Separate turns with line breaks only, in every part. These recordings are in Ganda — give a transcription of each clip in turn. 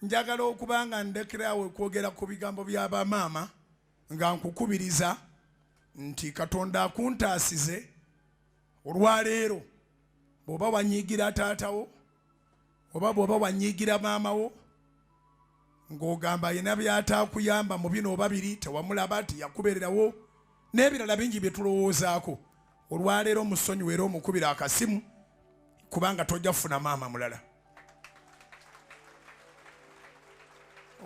njagala okubanga ndekerawo kwogera ku bigambo by'aba maama nga nkukubiriza nti Katonda akuntaasize olwaleero bw'oba wanyiigira taatawo oba bw'oba wanyiigira maamawo ng'ogamba yena by'ataakuyamba mu bino oba biri tewamulaba tiyakubeererawo n'ebirala bingi bye tulowoozaako olwaleero musonyiwe era omukubira akasimu kubanga tojja kufuna maama mulala.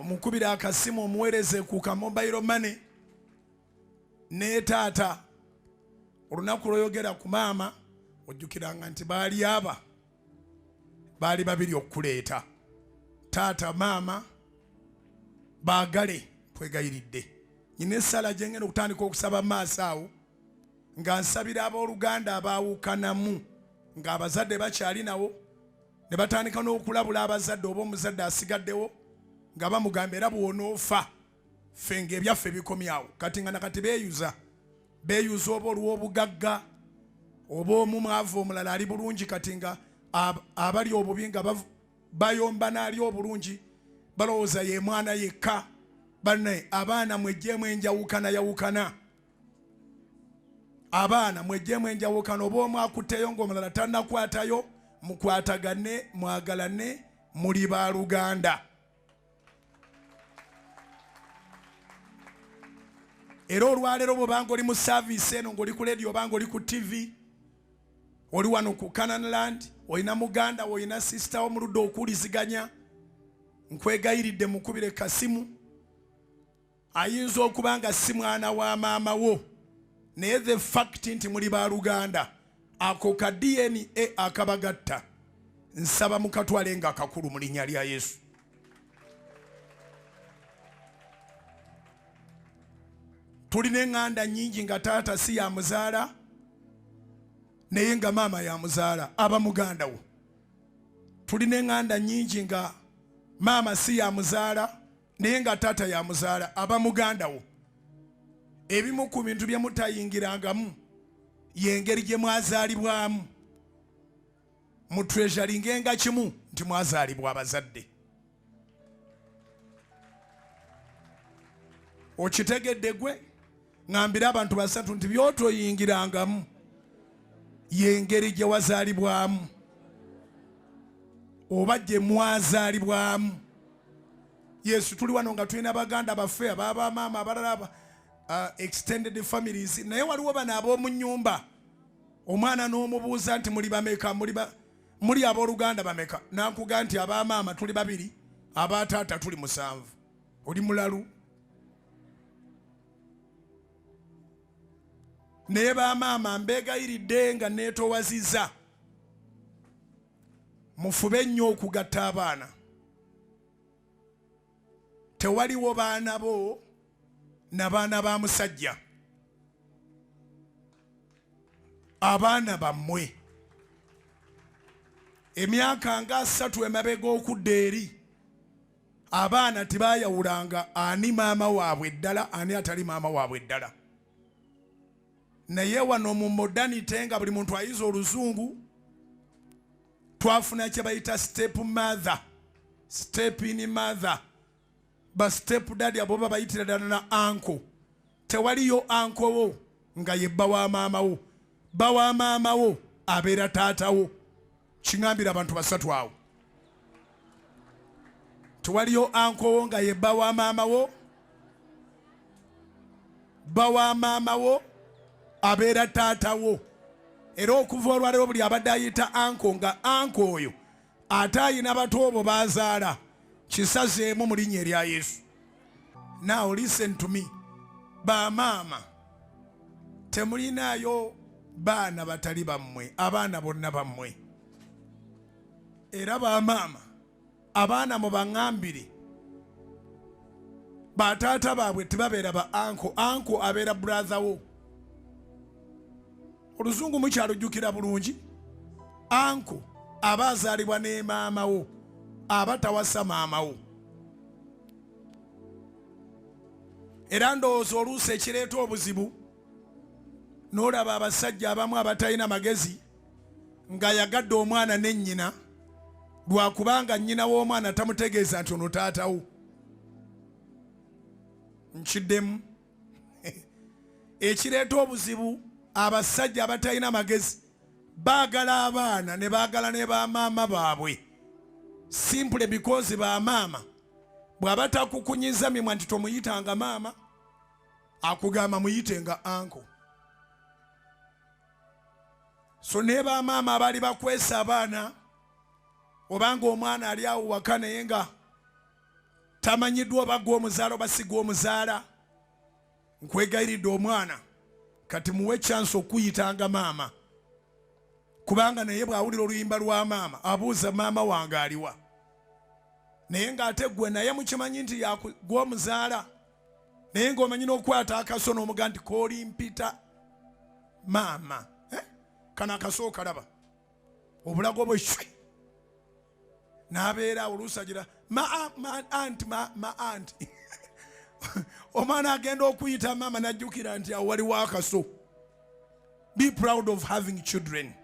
Omukubira akasimu omuweereze ku mobile money ne taata olunaku lw'oyogera ku maama ojjukiranga nti baali aba baali babiri okuleeta taata maama baagale twegayiridde. Nyina essala gye ngenda okutandika okusaba maaso awo nga nsabira abooluganda abaawukanamu ng'abazadde bakyali nawo ne batandika n'okulabula abazadde oba omuzadde asigaddewo nga bamugamba era bw'onoofa ffe ng'ebyaffe bikomyawo. Kati nga nakati beeyuza oba olw'obugagga oba omu mwavu omulala ali bulungi kati nga abali obubi nga bayomba n'ali obulungi balowooza ye mwana yekka. Banne abaana mwejjeemu enjawukana abaana mwejjeemu enjawukana oba omu akutteyo ng'omulala tannakwatayo mukwatagane mwagalane muli baaluganda. Era olwaleero bw'obanga oli mu saaviisi eno ng'oli ku leediyo obanga oli ku TV oli wano ku Canaan olina muganda wo olina sisita wo mu ludda okuwuliziganya nkwegayiridde mukubire kasimu. Ayinza okuba nga si mwana wa maama wo naye the fact nti muli baaluganda ako ka DNA akabagatta nsaba mukatwale nga akakulu mu linnya lya Yesu. Tulina eŋŋanda nnyingi nga taata si yamuzaala naye nga maama yamuzaala aba muganda wo. Tulina eŋŋanda nnyingi nga maama si yamuzaala naye nga taata yamuzaala aba muganda wo. Ebimu ku bintu bye mutayingirangamu y'engeri gye mwazaalibwamu. Mutreasuringenga kimu nti mwazaalibwa abazadde. Okitegedde gwe? Ngambira abantu basatu nti by'otoyingirangamu y'engeri gye wazaalibwamu oba gye mwazaalibwamu. Yesu tuli wano nga tulina baganda baffe ababa maama abalala extended families naye waliwo bano ab'omu nnyumba omwana n'omubuuza nti muli bameka muli abooluganda bameka n'akuga nti abamaama tuli babiri abataata tuli 7. Oli mulalu? Naye bamaama mbeegayiridde nga neetowaziza mufube nnyo okugatta abaana. Tewaliwo baana bo na baana ba musajja. Abaana bammwe emyaka nga 3 emabega okudda eri abaana tebaayawulanga ani maama waabwe ddala ani atali maama waabwe ddala. Naye wano mu modernity nga buli muntu ayiza oluzungu twafuna kye bayita step mother, step in mother, ba step daddy abo babayitira ddala na uncle. Tewaliyo uncle wo nga ye bba wa maama wo. Bba wa maama wo abeera taata wo. Kiŋambira abantu basatu awo. Tewaliyo uncle wo nga ye bba wa maama wo. Bba wa maama wo abeera taata wo. Era okuva olwaleero buli abadde ayita uncle nga uncle oyo ate ayina bato bo bazaala kisazeemu mu linnya erya Yesu. Now listen to me. Bamaama temulinaayo baana batali bammwe, abaana bonna bammwe. Era bamaama abaana mubaŋŋambire bataata baabwe tebabeera ba uncle. Uncle abeera brother wo. Oluzungu mukyalujjukira bulungi. Uncle aba azaalibwa ne maama wo aba tawasa maama wo. Era ndowooza oluusi ekireeta obuzibu n'olaba abasajja abamu abatalina magezi nga yagadde omwana ne nnyina lwakubanga nnyina w'omwana tamutegeeza nti ono taatawo. Nkiddemu ekireeta obuzibu, abasajja abatalina magezi baagala abaana ne baagala ne bamaama baabwe, simple because bamaama bw'aba takukunyiza mimwa nti tomuyitanga maama, akugamba muyitenga anko. So ne bamaama abali bakwesa abaana, obanga omwana ali awo waka naye nga tamanyiddwa oba gw'omuzaala oba si gw'omuzaala, nkwegayiridde omwana kati muwe chance okuyitanga maama, kubanga naye bw'awulira oluyimba lwa maama abuuza maama wange aliwa. Naye ng'ate gwe naye mukimanyi nti gw'omuzaala, naye ng'omanyi n'okukwata akaso n'omuga nti koolimpita maama. Kana akaso kalaba obulago bwe shwe n'abeera oluusi agira ma anti omwana agenda okuyita maama n'ajjukira nti awo waliwo akaso. Be proud of having children.